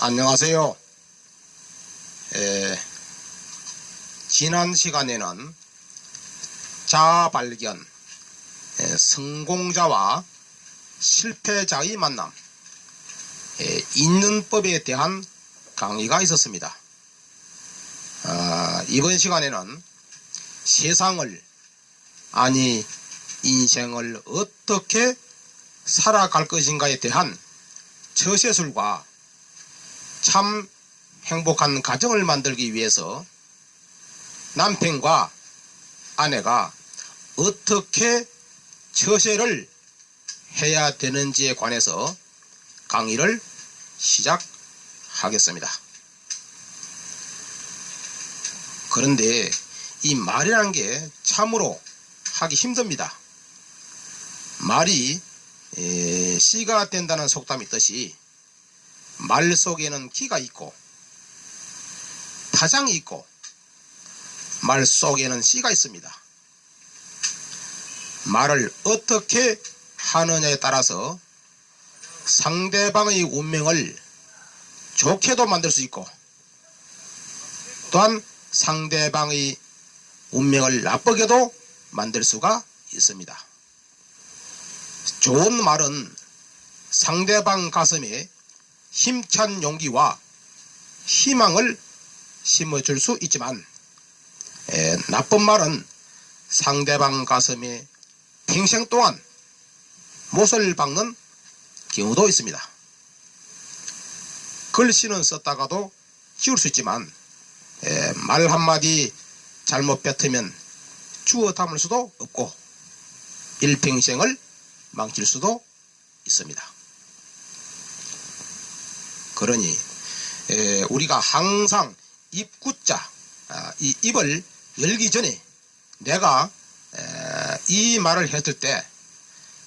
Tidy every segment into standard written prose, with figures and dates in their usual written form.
안녕하세요. 지난 시간에는 자아발견, 성공자와 실패자의 만남, 있는 법에 대한 강의가 있었습니다. 이번 시간에는 세상을, 아니 인생을 어떻게 살아갈 것인가에 대한 처세술과 참 행복한 가정을 만들기 위해서 남편과 아내가 어떻게 처세를 해야 되는지에 관해서 강의를 시작하겠습니다. 그런데 이 말이라는 게 참으로 하기 힘듭니다. 말이 씨가 된다는 속담이 있듯이 말 속에는 기가 있고 타장이 있고 말 속에는 씨가 있습니다. 말을 어떻게 하느냐에 따라서 상대방의 운명을 좋게도 만들 수 있고 또한 상대방의 운명을 나쁘게도 만들 수가 있습니다. 좋은 말은 상대방 가슴에 힘찬 용기와 희망을 심어줄 수 있지만 나쁜 말은 상대방 가슴에 평생 동안 못을 박는 경우도 있습니다. 글씨는 썼다가도 지울 수 있지만 말 한마디 잘못 뱉으면 주워 담을 수도 없고 일평생을 망칠 수도 있습니다. 그러니 우리가 항상 입구자, 이 입을 열기 전에 내가 이 말을 했을 때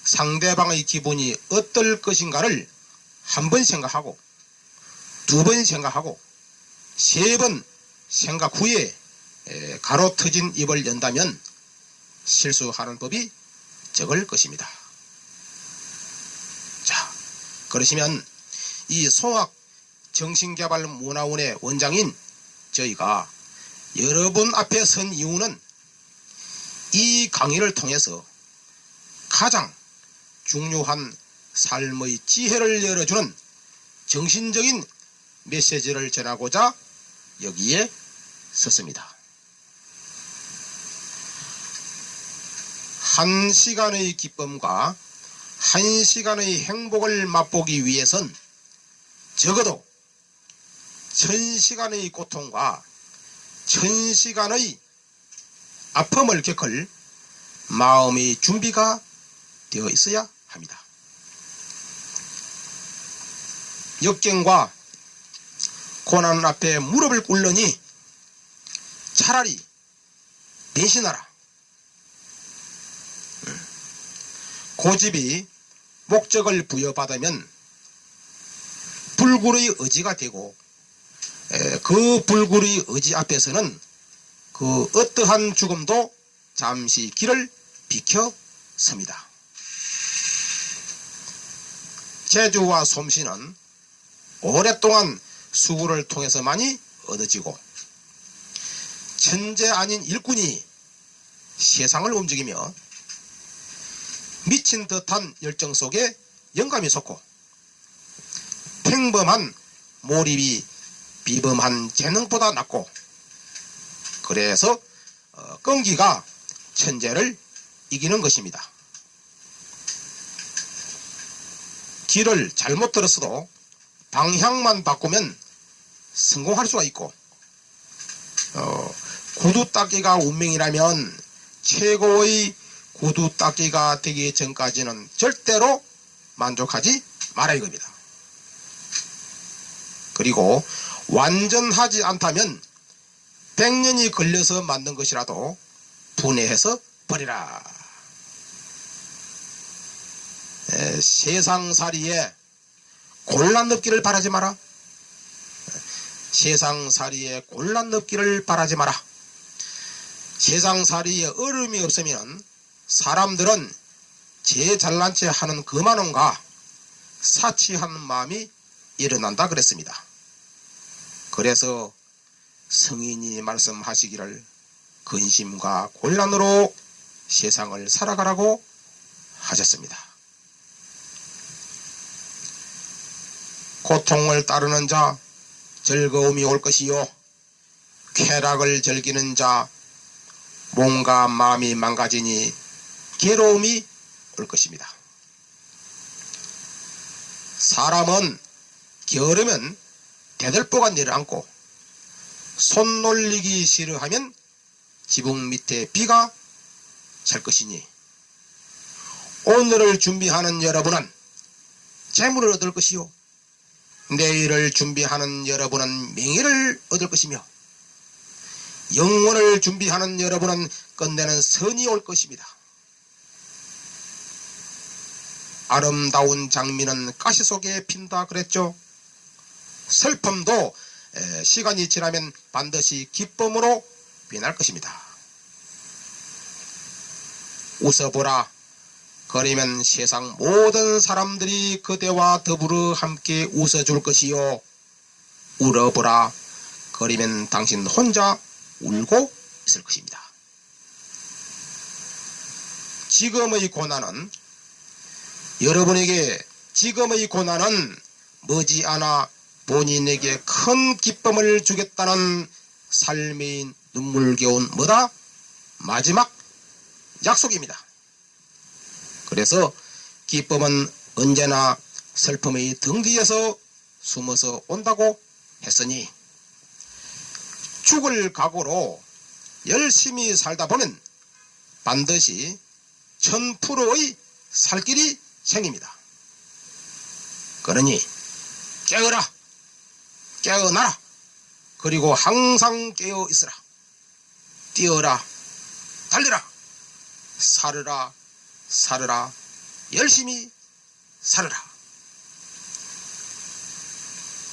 상대방의 기분이 어떨 것인가를 한 번 생각하고 두 번 생각하고 세 번 생각 후에 가로 터진 입을 연다면 실수하는 법이 적을 것입니다. 자, 그러시면 이 송학정신개발문화원의 원장인 저희가 여러분 앞에 선 이유는 이 강의를 통해서 가장 중요한 삶의 지혜를 열어주는 정신적인 메시지를 전하고자 여기에 섰습니다. 한 시간의 기쁨과 한 시간의 행복을 맛보기 위해선 적어도 1000시간의 고통과 1000시간의 아픔을 겪을 마음의 준비가 되어 있어야 합니다. 역경과 고난 앞에 무릎을 꿇으니 차라리 배신하라. 고집이 목적을 부여받으면 불굴의 의지가 되고 그 불굴의 의지 앞에서는 그 어떠한 죽음도 잠시 길을 비켜섭니다. 재주와 솜씨는 오랫동안 수고를 통해서만이 얻어지고 천재 아닌 일꾼이 세상을 움직이며 미친 듯한 열정 속에 영감이 솟고 평범한 몰입이 비범한 재능보다 낫고 그래서 끈기가 천재를 이기는 것입니다. 길을 잘못 들었어도 방향만 바꾸면 성공할 수가 있고 구두 닦기가 운명이라면 최고의 구두 닦기가 되기 전까지는 절대로 만족하지 말아야 합니다. 그리고 완전하지 않다면 100년이 걸려서 만든 것이라도 분해해서 버리라. 세상살이에 곤란 넘기를 바라지 마라. 세상살이에 곤란 넘기를 바라지 마라. 세상살이에 어려움이 없으면 사람들은 제 잘난 체 하는 거만함과 사치하는 마음이 일어난다 그랬습니다. 그래서 성인이 말씀하시기를 근심과 곤란으로 세상을 살아가라고 하셨습니다. 고통을 따르는 자 즐거움이 올 것이요, 쾌락을 즐기는 자 몸과 마음이 망가지니 괴로움이 올 것입니다. 사람은 게으르면 대들보가 내려앉고 손 놀리기 싫어하면 지붕 밑에 비가 찰 것이니 오늘을 준비하는 여러분은 재물을 얻을 것이요, 내일을 준비하는 여러분은 명예를 얻을 것이며 영원을 준비하는 여러분은 끝내는 선이 올 것입니다. 아름다운 장미는 가시 속에 핀다 그랬죠. 슬픔도 시간이 지나면 반드시 기쁨으로 변할 것입니다. 웃어보라. 그러면 세상 모든 사람들이 그대와 더불어 함께 웃어줄 것이요, 울어보라. 그러면 당신 혼자 울고 있을 것입니다. 지금의 고난은 여러분에게 지금의 고난은 머지않아 본인에게 큰 기쁨을 주겠다는 삶의 눈물겨운 뭐다? 마지막 약속입니다. 그래서 기쁨은 언제나 슬픔의 등 뒤에서 숨어서 온다고 했으니 죽을 각오로 열심히 살다 보면 반드시 1000%의 살 길이 생깁니다. 그러니 깨어라, 깨어나라, 그리고 항상 깨어 있으라. 뛰어라, 달려라, 살으라, 살으라, 열심히 살으라.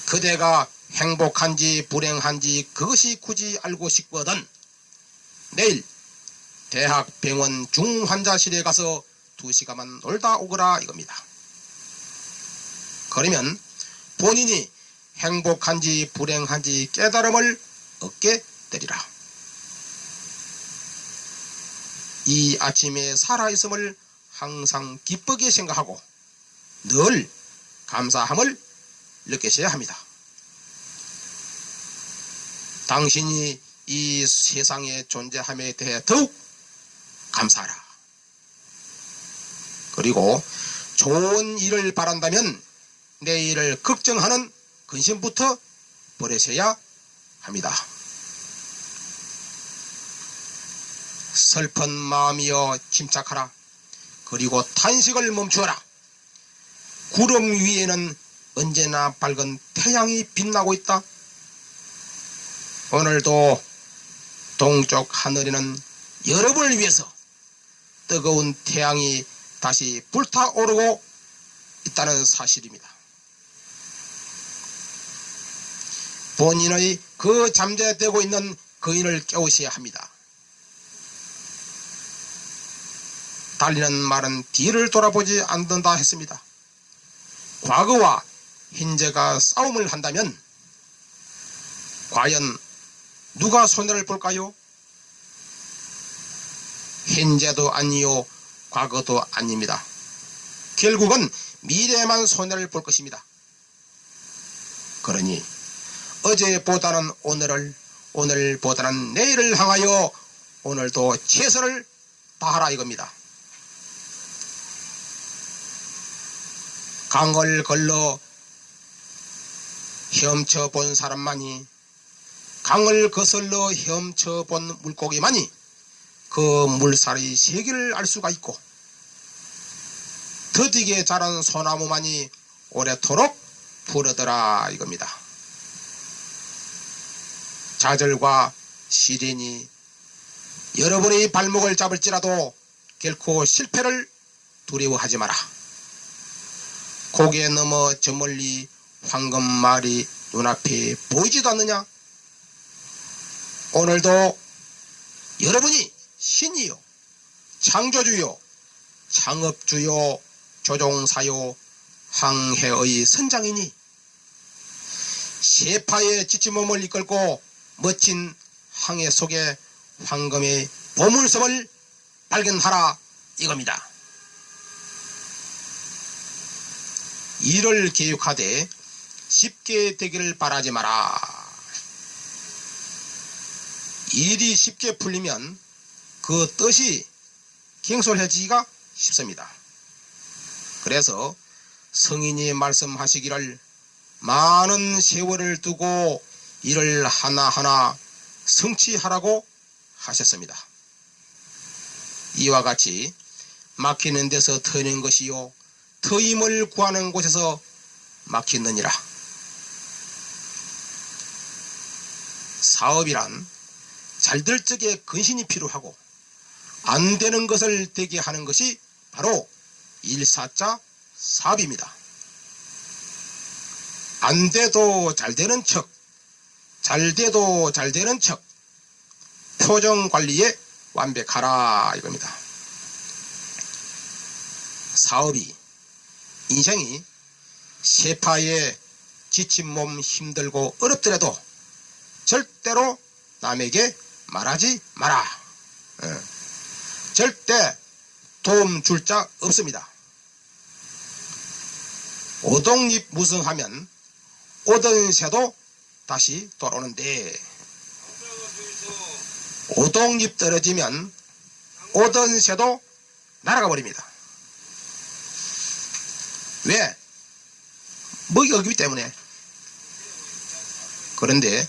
그대가 행복한지 불행한지 그것이 굳이 알고 싶거든 내일 대학병원 중환자실에 가서 2시간만 놀다 오거라 이겁니다. 그러면 본인이 행복한지 불행한지 깨달음을 얻게 되리라. 이 아침에 살아있음을 항상 기쁘게 생각하고 늘 감사함을 느끼셔야 합니다. 당신이 이 세상에 존재함에 대해 더욱 감사하라. 그리고 좋은 일을 바란다면 내일을 걱정하는 근심부터 버리셔야 합니다. 슬픈 마음이여 침착하라. 그리고 탄식을 멈추어라. 구름 위에는 언제나 밝은 태양이 빛나고 있다. 오늘도 동쪽 하늘에는 여러분을 위해서 뜨거운 태양이 다시 불타오르고 있다는 사실입니다. 본인의 그 잠재되고 있는 거인을 깨우셔야 합니다. 달리는 말은 뒤를 돌아보지 않는다 했습니다. 과거와 현재가 싸움을 한다면 과연 누가 손해를 볼까요? 현재도 아니요 과거도 아닙니다. 결국은 미래만 손해를 볼 것입니다. 그러니 어제보다는 오늘을, 오늘보다는 내일을 향하여 오늘도 최선을 다하라 이겁니다. 강을 걸러 헤엄쳐 본 사람만이, 강을 거슬러 헤엄쳐 본 물고기만이 그 물살의 세계를 알 수가 있고, 더디게 자란 소나무만이 오래도록 푸르더라 이겁니다. 좌절과 시련이 여러분의 발목을 잡을지라도 결코 실패를 두려워하지 마라. 고개 넘어 저 멀리 황금말이 눈앞에 보이지도 않느냐? 오늘도 여러분이 신이요, 창조주요, 창업주요, 조종사요, 항해의 선장이니 세파의 지친 몸을 이끌고 멋진 항해 속에 황금의 보물섬을 발견하라 이겁니다. 일을 계획하되 쉽게 되기를 바라지 마라. 일이 쉽게 풀리면 그 뜻이 경솔해지기가 쉽습니다. 그래서 성인이 말씀하시기를 많은 세월을 두고 일을 하나하나 성취하라고 하셨습니다. 이와 같이 막히는 데서 터는 것이요 터임을 구하는 곳에서 막히느니라. 사업이란 잘될 적에 근신이 필요하고 안 되는 것을 되게 하는 것이 바로 일사자 사업입니다. 안 돼도 잘 되는 척, 잘 돼도 잘 되는 척, 표정 관리에 완벽하라 이겁니다. 사업이, 인생이 세파에 지친 몸 힘들고 어렵더라도 절대로 남에게 말하지 마라. 절대 도움 줄 자 없습니다. 오동잎 무성하면 오던 새도 다시 돌아오는데 오동잎 떨어지면 오던 새도 날아가 버립니다. 왜? 먹이가 없기 때문에. 그런데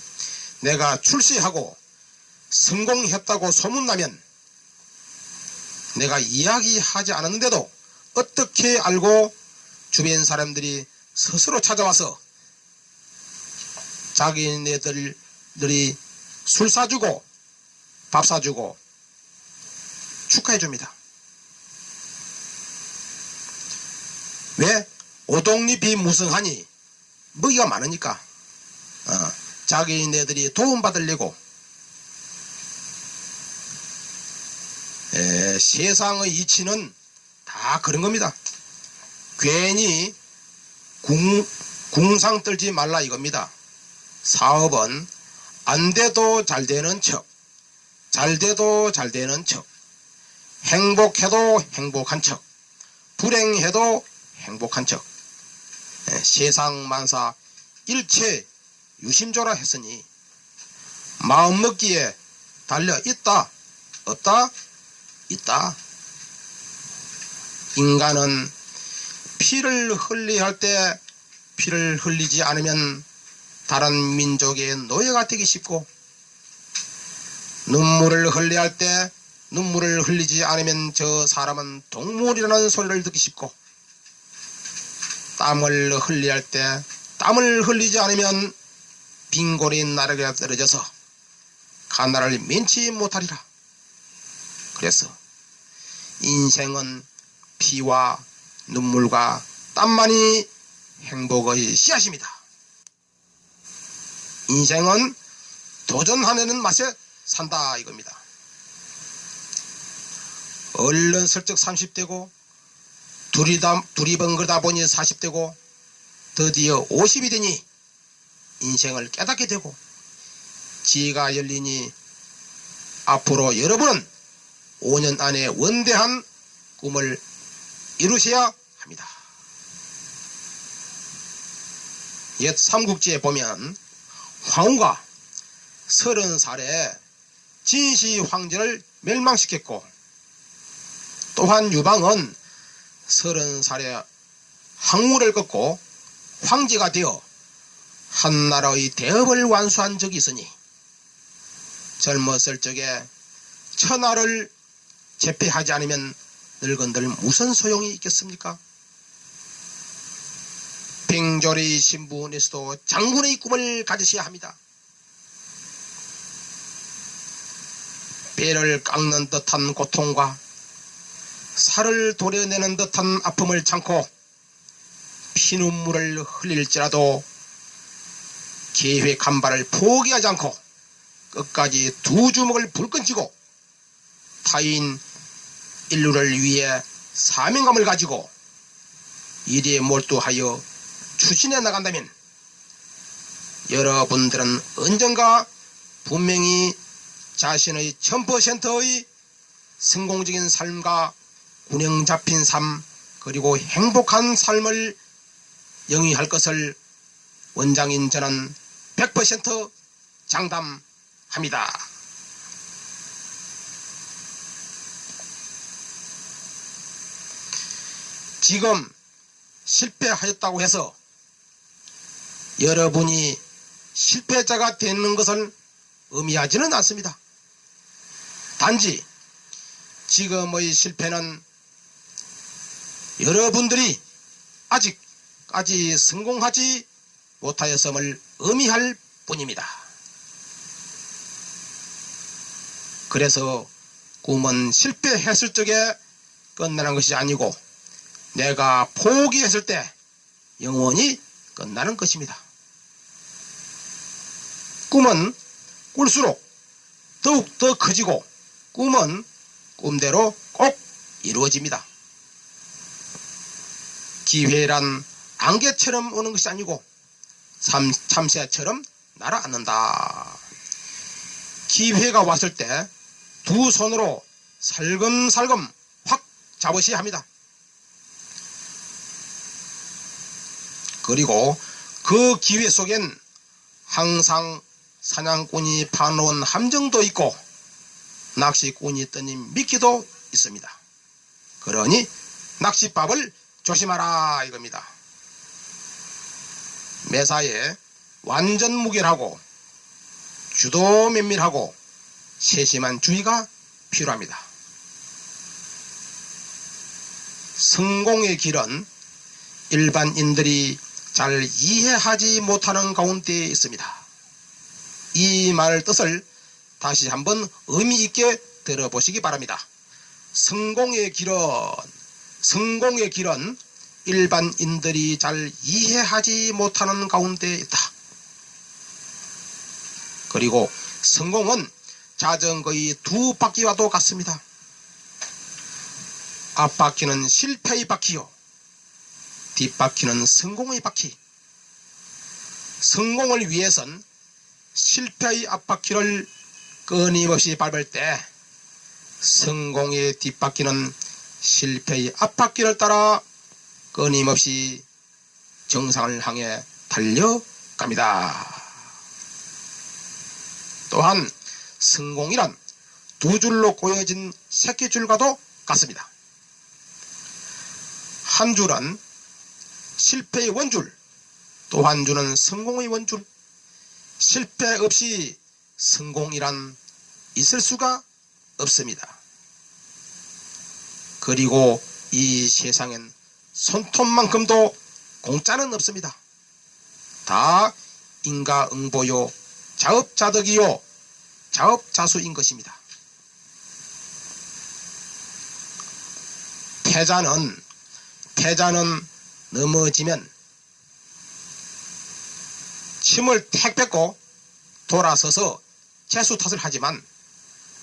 내가 출세하고 성공했다고 소문나면 내가 이야기하지 않았는데도 어떻게 알고 주변 사람들이 스스로 찾아와서 자기네들이 술 사주고 밥 사주고 축하해 줍니다. 왜? 오동잎이 무성하니 먹이가 많으니까 자기네들이 도움받으려고. 세상의 이치는 다 그런 겁니다. 괜히 궁상 떨지 말라 이겁니다. 사업은 안 돼도 잘 되는 척, 잘 돼도 잘 되는 척, 행복해도 행복한 척, 불행해도 행복한 척. 세상 만사 일체 유심조라 했으니 마음먹기에 달려 있다 없다 있다. 인간은 피를 흘려야 할 때 피를 흘리지 않으면 다른 민족의 노예가 되기 쉽고, 눈물을 흘려야 할 때 눈물을 흘리지 않으면 저 사람은 동물이라는 소리를 듣기 쉽고, 땀을 흘려야 할 때 땀을 흘리지 않으면 빙고리 나르게 떨어져서 가나를 면치 못하리라. 그래서 인생은 피와 눈물과 땀만이 행복의 씨앗입니다. 인생은 도전하는 맛에 산다 이겁니다. 얼른 슬쩍 30대고 두리번거리다 보니 40대고 드디어 50이 되니 인생을 깨닫게 되고 지혜가 열리니 앞으로 여러분은 5년 안에 원대한 꿈을 이루셔야 합니다. 옛 삼국지에 보면 황후가 30살에 진시 황제를 멸망시켰고, 또한 유방은 30살에 항우를 꺾고 황제가 되어 한나라의 대업을 완수한 적이 있으니 젊었을 적에 천하를 제패하지 않으면 늙은들 무슨 소용이 있겠습니까? 빙조리 신분에서도 장군의 꿈을 가지셔야 합니다. 뼈를 깎는 듯한 고통과 살을 도려내는 듯한 아픔을 참고 피눈물을 흘릴지라도 계획한 바를 포기하지 않고 끝까지 두 주먹을 불끈 쥐고 타인 인류를 위해 사명감을 가지고 일에 몰두하여 추진해 나간다면 여러분들은 언젠가 분명히 자신의 1000%의 성공적인 삶과 균형 잡힌 삶 그리고 행복한 삶을 영위할 것을 원장인 저는 100% 장담합니다. 지금 실패하였다고 해서 여러분이 실패자가 되는 것을 의미하지는 않습니다. 단지 지금의 실패는 여러분들이 아직까지 성공하지 못하였음을 의미할 뿐입니다. 그래서 꿈은 실패했을 적에 끝나는 것이 아니고 내가 포기했을 때 영원히 끝나는 것입니다. 꿈은 꿀수록 더욱 더 커지고 꿈은 꿈대로 꼭 이루어집니다. 기회란 안개처럼 오는 것이 아니고 참새처럼 날아앉는다. 기회가 왔을 때 두 손으로 살금살금 확 잡으셔야 합니다. 그리고 그 기회 속엔 항상 사냥꾼이 파놓은 함정도 있고 낚시꾼이 떠닌 미끼도 있습니다. 그러니 낚싯밥을 조심하라 이겁니다. 매사에 완전 무결하고 주도 면밀하고 세심한 주의가 필요합니다. 성공의 길은 일반인들이 잘 이해하지 못하는 가운데 있습니다. 이 말 뜻을 다시 한번 의미 있게 들어보시기 바랍니다. 성공의 길은 일반인들이 잘 이해하지 못하는 가운데 있다. 그리고 성공은 자전거의 두 바퀴와도 같습니다. 앞바퀴는 실패의 바퀴요, 뒷바퀴는 성공의 바퀴. 성공을 위해선 실패의 앞바퀴를 끊임없이 밟을 때 성공의 뒷바퀴는 실패의 앞바퀴를 따라 끊임없이 정상을 향해 달려갑니다. 또한 성공이란 두 줄로 꼬여진 새끼줄과도 같습니다. 한 줄은 실패의 원줄, 또 한 줄은 성공의 원줄. 실패 없이 성공이란 있을 수가 없습니다. 그리고 이 세상엔 손톱만큼도 공짜는 없습니다. 다 인과응보요, 자업자득이요, 자업자수인 것입니다. 패자는 넘어지면 침을 택 뱉고 돌아서서 재수 탓을 하지만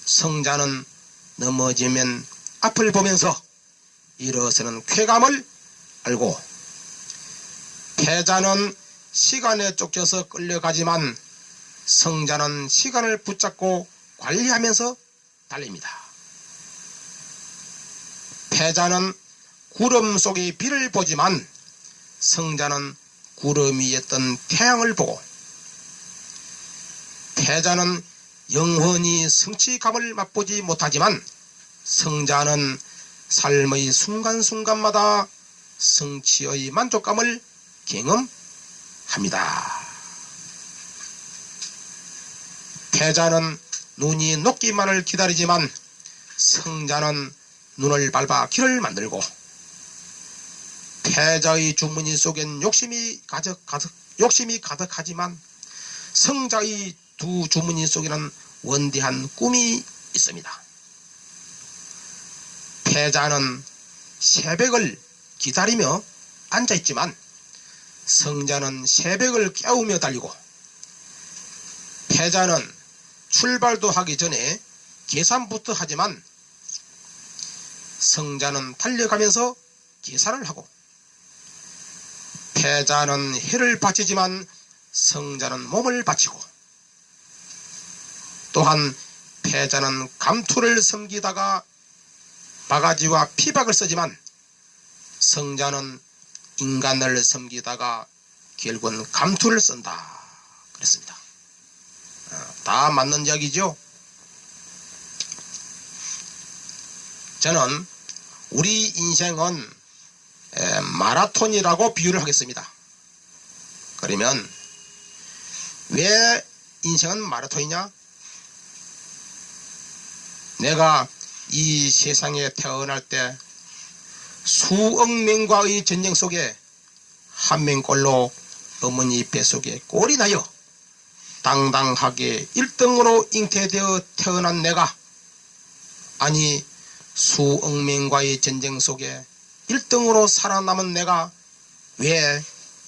성자는 넘어지면 앞을 보면서 일어서는 쾌감을 알고, 패자는 시간에 쫓겨서 끌려가지만 성자는 시간을 붙잡고 관리하면서 달립니다. 패자는 구름 속의 비를 보지만 성자는 구름 위에 뜬 태양을 보고, 패자는 영원히 성취감을 맛보지 못하지만 성자는 삶의 순간순간마다 성취의 만족감을 경험합니다. 패자는 눈이 녹기만을 기다리지만 성자는 눈을 밟아 길을 만들고, 패자의 주머니 속엔 욕심이 가득하지만 성자의 두 주머니 속에는 원대한 꿈이 있습니다. 패자는 새벽을 기다리며 앉아있지만 성자는 새벽을 깨우며 달리고, 패자는 출발도 하기 전에 계산부터 하지만 성자는 달려가면서 계산을 하고, 패자는 해를 바치지만 성자는 몸을 바치고 또한 패자는 감투를 섬기다가 바가지와 피박을 쓰지만 성자는 인간을 섬기다가 결국은 감투를 쓴다 그랬습니다. 다 맞는 이야기죠. 저는 우리 인생은 마라톤이라고 비유를 하겠습니다. 그러면 왜 인생은 마라톤이냐? 내가 이 세상에 태어날 때 수억 명과의 전쟁 속에 한 명꼴로 어머니 뱃속에 꼴이 나여 당당하게 1등으로 잉태되어 태어난 내가, 아니 수억 명과의 전쟁 속에 1등으로 살아남은 내가 왜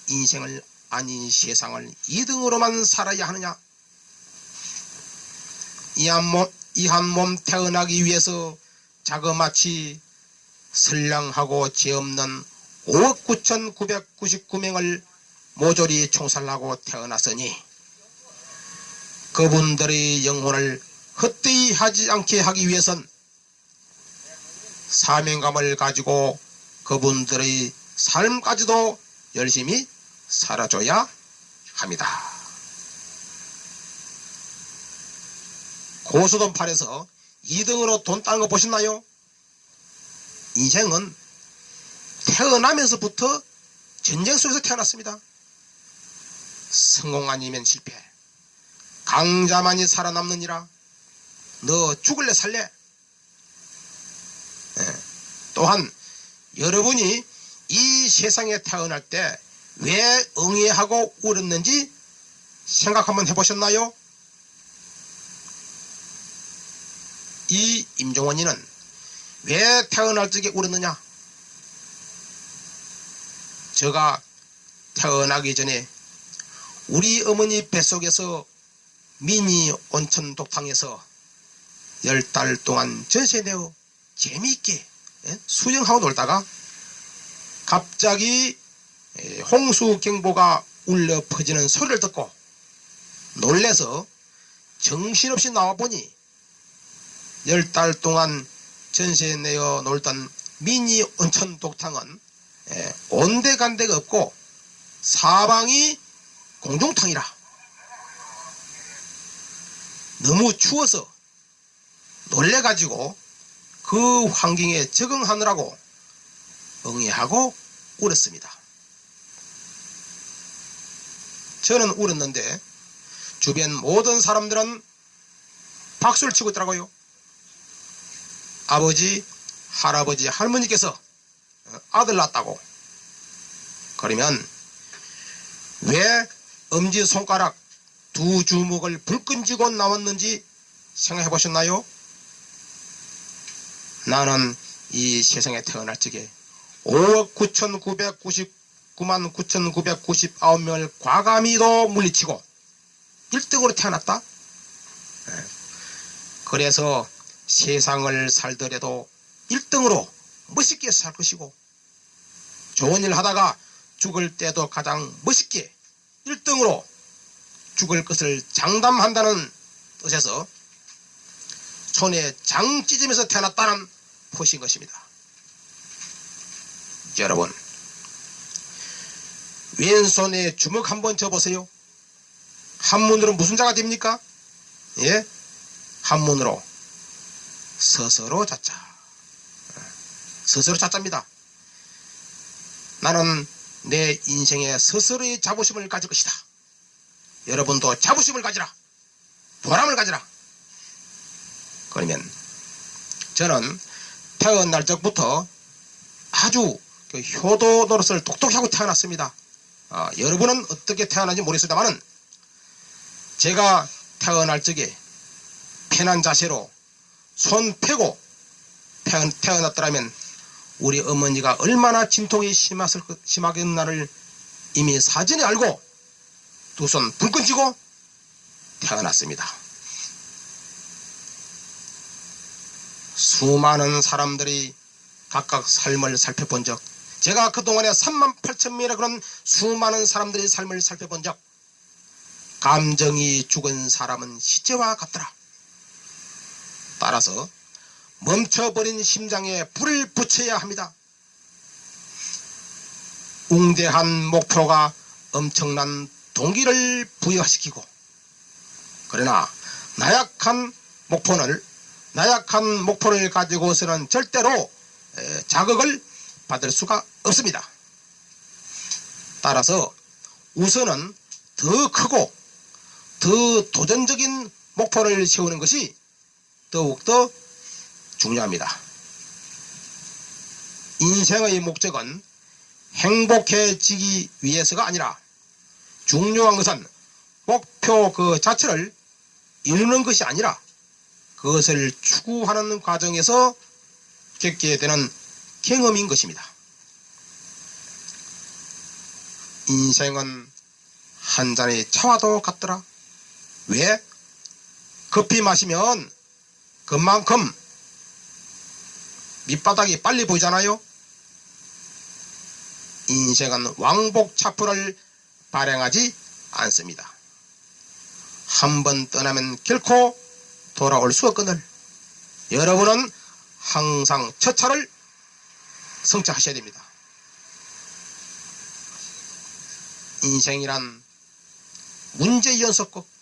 인생을, 아니 세상을 2등으로만 살아야 하느냐? 이 한 몸 태어나기 위해서 자그마치 선량하고 죄 없는 5억 9,999명을 모조리 총살하고 태어났으니 그분들의 영혼을 헛되이 하지 않게 하기 위해선 사명감을 가지고 그분들의 삶까지도 열심히 살아줘야 합니다. 고수돈팔에서 2등으로 돈 따는 거 보셨나요? 인생은 태어나면서부터 전쟁 속에서 태어났습니다. 성공 아니면 실패, 강자만이 살아남느니라. 너 죽을래 살래? 또한 여러분이 이 세상에 태어날 때 왜 응애하고 울었는지 생각 한번 해보셨나요? 이 임종원이는 왜 태어날 적에 울었느냐? 제가 태어나기 전에 우리 어머니 뱃속에서 미니 온천 독탕에서 10달 동안 전세내어 재미있게 수영하고 놀다가 갑자기 홍수경보가 울려 퍼지는 소리를 듣고 놀래서 정신없이 나와보니 10달 동안 전세내어 놀던 미니 온천 독탕은 온데간데가 없고 사방이 공중탕이라 너무 추워서 놀래가지고 그 환경에 적응하느라고 응애하고 울었습니다. 저는 울었는데 주변 모든 사람들은 박수를 치고 있더라고요. 아버지, 할아버지, 할머니께서 아들 낳았다고. 그러면 왜 엄지손가락 2주먹을 불끈 쥐고 나왔는지 생각해 보셨나요? 나는 이 세상에 태어날 적에 5억 9,999만 9,999명을 과감히도 물리치고 1등으로 태어났다. 그래서 세상을 살더라도 1등으로 멋있게 살 것이고 좋은 일 하다가 죽을 때도 가장 멋있게 1등으로 죽을 것을 장담한다는 뜻에서 손에 장 찢으면서 태어났다는 표시인 것입니다. 여러분, 왼손에 주먹 한번 져보세요. 한문으로 무슨 자가 됩니까? 예? 한문으로 스스로 자자. 스스로 자자입니다. 나는 내 인생에 스스로의 자부심을 가질 것이다. 여러분도 자부심을 가지라. 보람을 가지라. 그러면 저는 태어날 적부터 아주 효도 노릇을 똑똑히 하고 태어났습니다. 여러분은 어떻게 태어난지 모르겠습니다만 제가 태어날 적에 편한 자세로 손 펴고 태어났더라면 우리 어머니가 얼마나 진통이 심하겠나를 이미 사전에 알고 두 손 불끈 쥐고 태어났습니다. 수많은 사람들이 각각 삶을 살펴본 적, 제가 그동안에 38,000명이라 그런 수많은 사람들의 삶을 살펴본 적, 감정이 죽은 사람은 시체와 같더라. 따라서 멈춰버린 심장에 불을 붙여야 합니다. 웅대한 목표가 엄청난 동기를 부여시키고, 그러나 나약한 목표를 가지고서는 절대로 자극을 받을 수가 없습니다. 따라서 우선은 더 크고 더 도전적인 목표를 세우는 것이 더욱더 중요합니다. 인생의 목적은 행복해지기 위해서가 아니라 중요한 것은 목표 그 자체를 이루는 것이 아니라 그것을 추구하는 과정에서 겪게 되는 경험인 것입니다. 인생은 한 잔의 차와도 같더라. 왜? 커피 마시면 그만큼 밑바닥이 빨리 보이잖아요. 인생은 왕복차표를 발행하지 않습니다. 한번 떠나면 결코 돌아올 수 없거늘 여러분은 항상 첫 차를 성취하셔야 됩니다. 인생이란 문제 연속곡.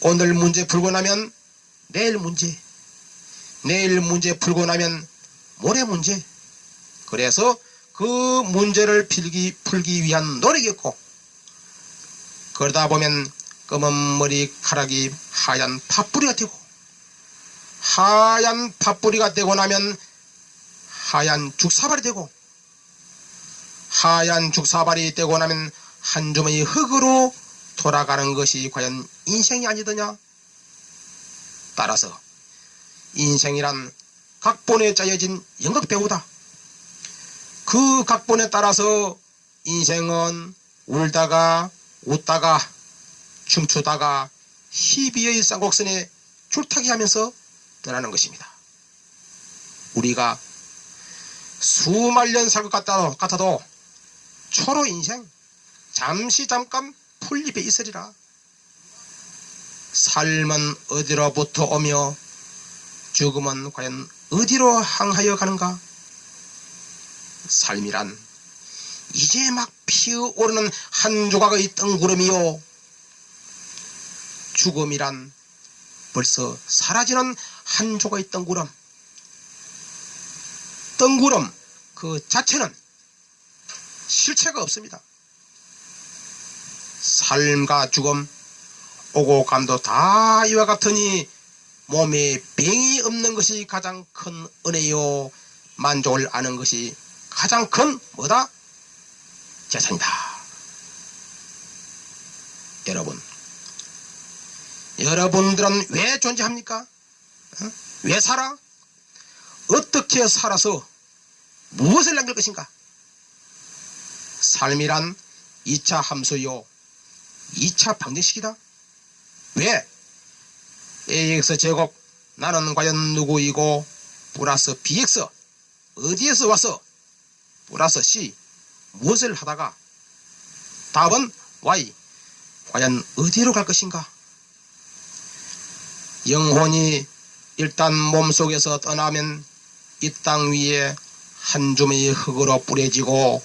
오늘 문제 풀고 나면 내일 문제, 내일 문제 풀고 나면 모레 문제. 그래서 그 문제를 풀기 위한 노력이었고, 그러다 보면 검은 머리카락이 하얀 팥뿌리가 되고, 하얀 팥뿌리가 되고 나면 하얀 죽사발이 되고, 하얀 죽사발이 되고 나면 한 주머니 흙으로 돌아가는 것이 과연 인생이 아니더냐? 따라서 인생이란 각본에 짜여진 연극배우다. 그 각본에 따라서 인생은 울다가 웃다가 춤추다가 희비의 쌍곡선에 줄타기 하면서 떠나는 것입니다. 우리가 수만 년 살 것 같아도 초로 인생 잠깐 풀잎에 있으리라. 삶은 어디로부터 오며 죽음은 과연 어디로 향하여 가는가? 삶이란 이제 막 피어오르는 한 조각의 뜬구름이요, 죽음이란 벌써 사라지는 한 조각의 뜬구름. 뜬구름 그 자체는 실체가 없습니다. 삶과 죽음, 오고 감도 다 이와 같으니 몸에 병이 없는 것이 가장 큰 은혜요, 만족을 아는 것이 가장 큰 뭐다? 재산이다. 여러분들은 왜 존재합니까? 왜 살아? 어떻게 살아서 무엇을 남길 것인가? 삶이란 2차 함수요, 2차 방정식이다. 왜? AX 제곱 나는 과연 누구이고 플러스 BX 어디에서 와서 플러스 C 무엇을 하다가 답은 Y 과연 어디로 갈 것인가? 영혼이 일단 몸속에서 떠나면 이 땅 위에 한 주머니 흙으로 뿌려지고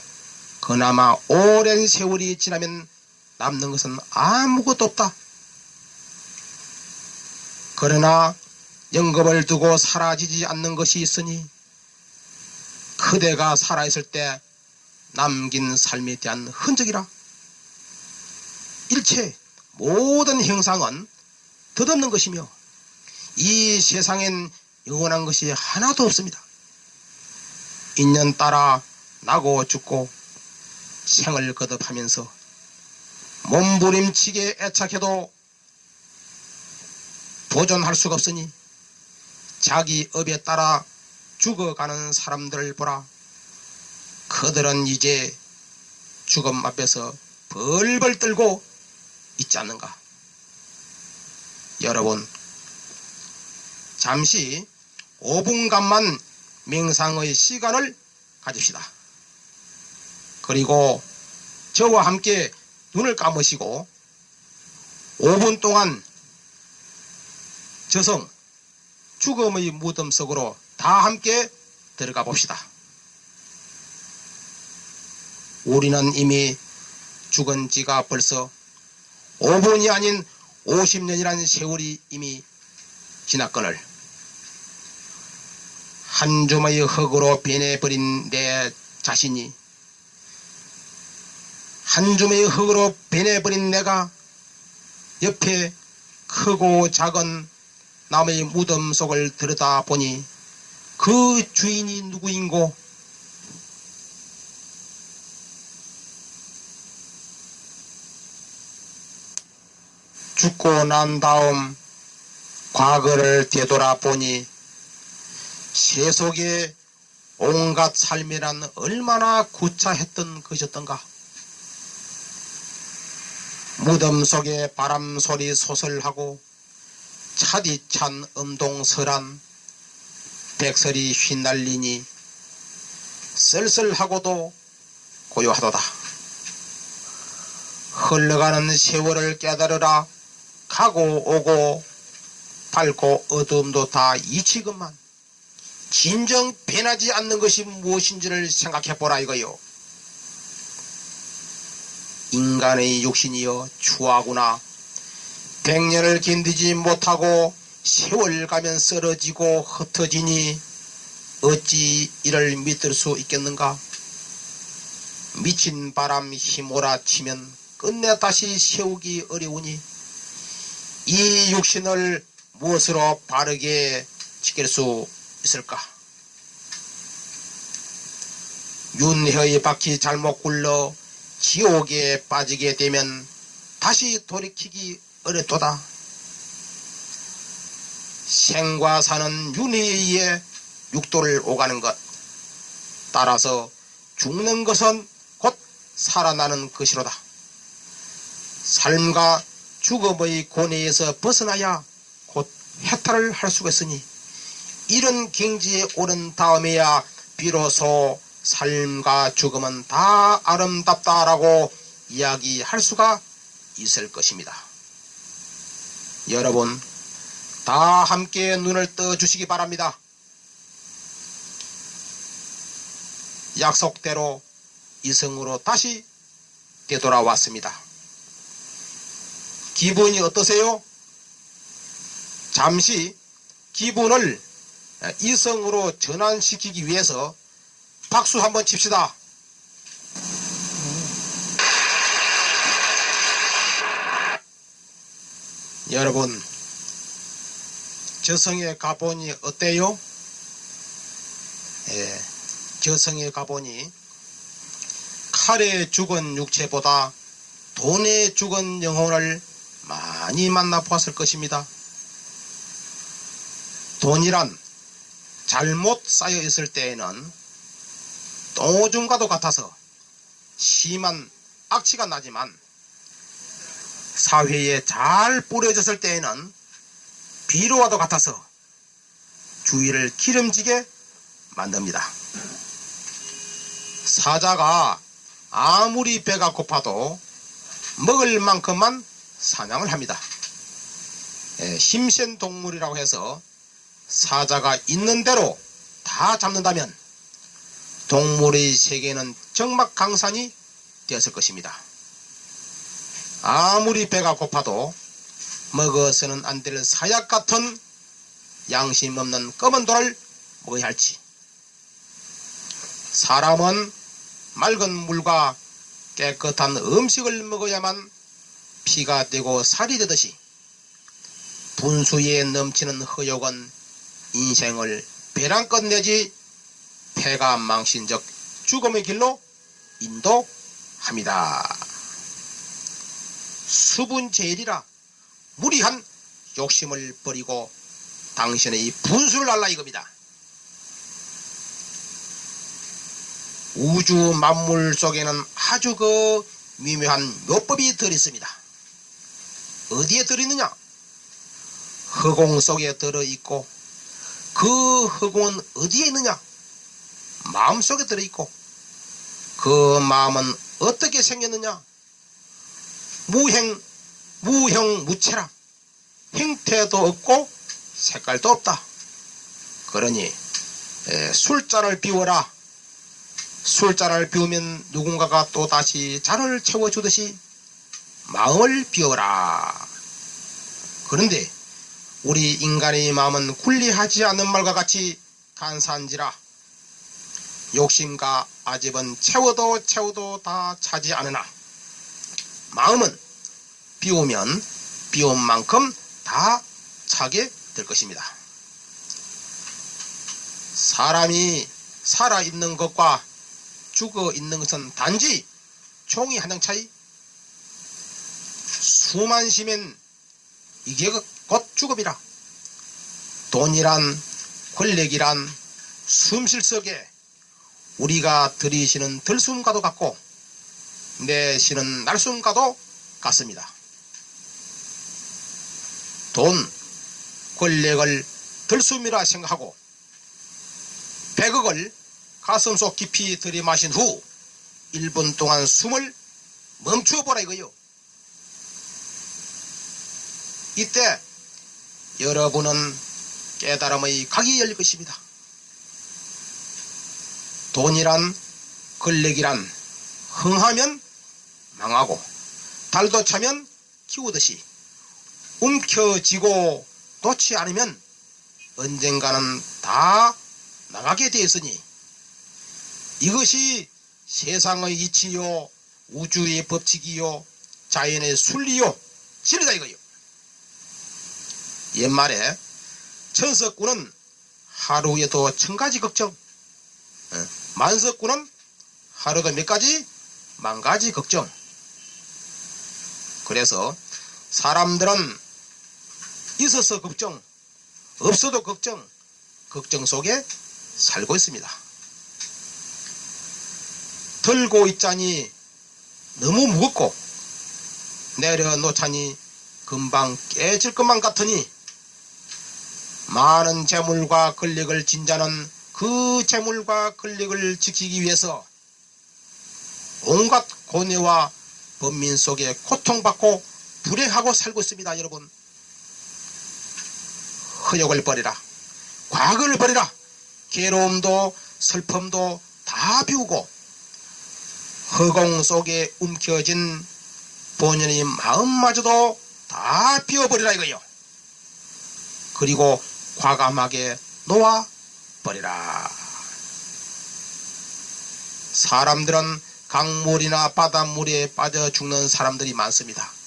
그나마 오랜 세월이 지나면 남는 것은 아무것도 없다. 그러나 영겁을 두고 사라지지 않는 것이 있으니 그대가 살아있을 때 남긴 삶에 대한 흔적이라. 일체 모든 형상은 덧없는 것이며 이 세상엔 영원한 것이 하나도 없습니다. 인연 따라 나고 죽고 생을 거듭하면서 몸부림치게 애착해도 보존할 수가 없으니 자기 업에 따라 죽어가는 사람들을 보라. 그들은 이제 죽음 앞에서 벌벌 떨고 있지 않는가? 여러분, 잠시 5분간만 명상의 시간을 가집시다. 그리고 저와 함께 눈을 감으시고 5분 동안 저성 죽음의 무덤 속으로 다 함께 들어가 봅시다. 우리는 이미 죽은 지가 벌써 5분이 아닌 50년이라는 세월이 이미 지났거늘 한 줌의 흙으로 변해버린 내 자신이, 한 줌의 흙으로 변해버린 내가 옆에 크고 작은 남의 무덤 속을 들여다보니 그 주인이 누구인고, 죽고 난 다음 과거를 되돌아보니 세속의 온갖 삶이란 얼마나 구차했던 것이었던가. 무덤 속에 바람소리 소설하고 차디찬 음동설한 백설이 휘날리니 쓸쓸하고도 고요하도다. 흘러가는 세월을 깨달으라. 가고 오고 밝고 어두움도 다 이치건만 진정 변하지 않는 것이 무엇인지를 생각해보라 이거요. 인간의 육신이여 추하구나. 100년을 견디지 못하고 세월 가면 쓰러지고 흩어지니 어찌 이를 믿을 수 있겠는가. 미친 바람 휘몰아치면 끝내 다시 세우기 어려우니 이 육신을 무엇으로 바르게 지킬 수 있을까. 윤회의 바퀴 잘못 굴러 지옥에 빠지게 되면 다시 돌이키기 어렵도다. 생과 사는 윤회에 의해 육도를 오가는 것, 따라서 죽는 것은 곧 살아나는 것이로다. 삶과 죽음의 고뇌에서 벗어나야 곧 해탈을 할 수가 있으니 이런 경지에 오른 다음에야 비로소 삶과 죽음은 다 아름답다라고 이야기할 수가 있을 것입니다. 여러분 다 함께 눈을 떠 주시기 바랍니다. 약속대로 이성으로 다시 되돌아왔습니다. 기분이 어떠세요? 잠시 기분을 이성으로 전환시키기 위해서 박수 한번 칩시다. 여러분 저승에 가보니 어때요? 저승에 가보니 칼에 죽은 육체보다 돈에 죽은 영혼을 많이 만나보았을 것입니다. 돈이란 잘못 쌓여 있을 때에는 똥오줌과도 같아서 심한 악취가 나지만 사회에 잘 뿌려졌을 때에는 비료와도 같아서 주위를 기름지게 만듭니다. 사자가 아무리 배가 고파도 먹을 만큼만 사냥을 합니다. 힘센 동물이라고 해서 사자가 있는 대로 다 잡는다면 동물의 세계는 적막강산이 되었을 것입니다. 아무리 배가 고파도 먹어서는 안 될 사약 같은 양심 없는 검은 돌을 먹어야 할지, 사람은 맑은 물과 깨끗한 음식을 먹어야만 피가 되고 살이 되듯이 분수에 넘치는 허욕은 인생을 배랑끝 내지 폐가 망신적 죽음의 길로 인도합니다. 수분제일이라 무리한 욕심을 버리고 당신의 분수를 알라 이겁니다. 우주 만물 속에는 아주 그 미묘한 묘법이 들어있습니다. 어디에 들어있느냐? 허공 속에 들어있고, 그 허공은 어디에 있느냐? 마음속에 들어있고, 그 마음은 어떻게 생겼느냐? 무형무체라. 형태도 없고 색깔도 없다. 그러니 술잔을 비워라. 술잔을 비우면 누군가가 또 다시 잔을 채워주듯이 마음을 비워라. 그런데 우리 인간의 마음은 군리하지 않는 말과 같이 간사한지라 욕심과 아집은 채워도 다 차지 않으나 마음은 비우면 비운 만큼 다 차게 될 것입니다. 사람이 살아있는 것과 죽어있는 것은 단지 종이 한 장 차이. 수만 시면 이게 곧 죽음이라. 돈이란 권력이란 숨쉴석에 우리가 들이쉬는 들숨과도 같고 내쉬는 날숨과도 같습니다. 돈, 권력을 들숨이라 생각하고 100억을 가슴속 깊이 들이마신 후 1분 동안 숨을 멈추어보라 이거요. 이때 여러분은 깨달음의 각이 열릴 것입니다. 돈이란 권력이란 흥하면 망하고 달도 차면 키우듯이 움켜쥐고 놓지 않으면 언젠가는 다 나가게 되었으니 이것이 세상의 이치요 우주의 법칙이요 자연의 순리요 진리다 이거요. 옛말에 천석군은 하루에도 1000가지 걱정, 만석군은 하루도 몇 가지? 10,000가지 걱정. 그래서 사람들은 있어서 걱정, 없어도 걱정, 걱정 속에 살고 있습니다. 들고 있자니 너무 무겁고 내려놓자니 금방 깨질 것만 같으니 많은 재물과 권력을 진 자는 그 재물과 권력을 지키기 위해서 온갖 고뇌와 번민 속에 고통받고 불행하고 살고 있습니다. 여러분, 허욕을 버리라. 과거를 버리라. 괴로움도 슬픔도 다 비우고 허공 속에 움켜진 본연의 마음마저도 다 비워버리라 이거요. 그리고 과감하게 놓아버리라. 사람들은 강물이나 바닷물에 빠져 죽는 사람들이 많습니다.